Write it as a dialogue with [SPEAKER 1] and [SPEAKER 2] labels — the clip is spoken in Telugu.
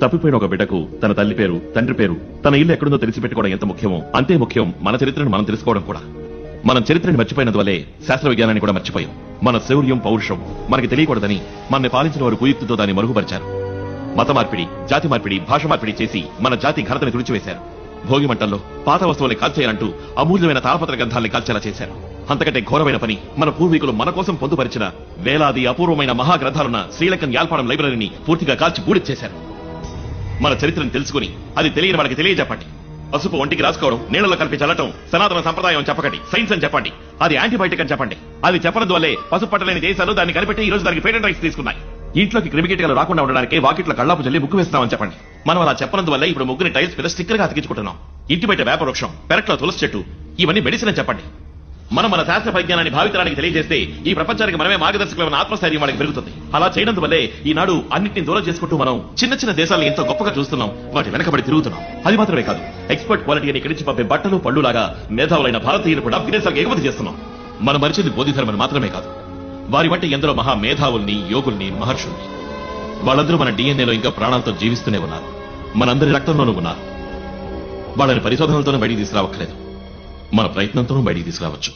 [SPEAKER 1] తప్పిపోయిన ఒక బిడ్డకు తన తల్లి పేరు, తండ్రి పేరు, తన ఇల్లు ఎక్కడుందో తెలిసిపెట్టుకోవడం ఎంత ముఖ్యమో అంతే ముఖ్యం మన చరిత్రను మనం తెలుసుకోవడం కూడా. మనం చరిత్రని మర్చిపోయినందువల్లే శాస్త్ర విజ్ఞానాన్ని కూడా మర్చిపోయాం. మన శౌర్యం, పౌరుషం మనకి తెలియకూడదని మనల్ని పాలించిన వారు కుయుక్తితో దాన్ని మరుగుపరిచారు. మత మార్పిడి, జాతి మార్పిడి, భాష మార్పిడి చేసి మన జాతి ఘనతని తుడిచివేశారు. భోగి మంటల్లో పాత వస్తువుల్ని కాల్చేయాలంటూ అమూల్యమైన తాళపత్ర గ్రంథాల్ని కాల్చేలా చేశారు. అంతకంటే ఘోరమైన పని మన పూర్వీకులు మన కోసం పొందుపరిచిన వేలాది అపూర్వమైన మహాగ్రంథాలున్న శ్రీలంకన్ యాల్పాడం లైబ్రరీని పూర్తిగా కాల్చి బూడిచ్చేశారు. మన చరిత్రను తెలుసుకుని అది తెలియని వాళ్ళకి తెలియజెప్పండి. పసుపు ఒంటికి రాసుకోవడం, నీళ్లలో కలిపి చల్లటం సనాతన సంప్రదాయం అని చెప్పకండి, సైన్స్ అని చెప్పండి. అది యాంటీబయాటిక్ అని చెప్పండి. అది చెప్పడం వల్లే పసుపు పట్టలేని దేశాలు దాన్ని కనిపెట్టి ఈ రోజు దానికి పేటెంట్ రైట్స్ తీసుకున్నాయి. ఇంట్లోకి క్రిమికీటకాలు రాకుండా ఉండడానికి వాకిట్లో కళ్ళాపు జల్లి ముగ్గు వేస్తున్నామని చెప్పండి. మనం అలా చెప్పడం వల్ల ఇప్పుడు ముగ్గుని టైల్స్ మీద స్టిక్కర్ గా అతికించుకుంటున్నాం. ఇంటి బయట వేప వృక్షం, పెరట్లో తులసి చెట్టు, ఇవన్నీ మెడిసిన్ అని చెప్పండి. మనం మన శాస్త్ర పరిజ్ఞానాన్ని భావితరానికి తెలియజేస్తే ఈ ప్రపంచానికి మనమే మార్గదర్శకులమైన ఆత్మస్థైర్యం వాళ్ళకి పెరుగుతుంది. అలా చేయడం వల్లే ఈనాడు అన్నింటినీ దూరం చేసుకుంటూ మనం చిన్న చిన్న దేశాలను ఎంతో గొప్పగా చూస్తున్నాం, వాటి వెనకబడి తిరుగుతున్నాం. అది మాత్రమే కాదు, ఎక్స్పర్ట్ క్వాలిటీ అని ఇక్కడి నుంచి పంపే బట్టలు పళ్ళు లాగా మేధావులైన భారతీయులు కూడా విదేశాలకు ఎగుమతి చేస్తున్నాం. మనం మరిచింది బోధిధర్మని మాత్రమే కాదు, వారి వంటి ఎందరో మహా మేధావుల్ని, యోగుల్ని, మహర్షుల్ని. వాళ్ళందరూ మన డిఎన్ఏలో ఇంకా ప్రాణాలతో జీవిస్తూనే ఉన్నారు, మనందరి రక్తంలోనూ ఉన్నారు. వాళ్ళని పరిశోధనలతోనూ బయటికి తీసుకురావక్కర్లేదు, మన ప్రయత్నంతోనూ బయటికి తీసుకురావచ్చు.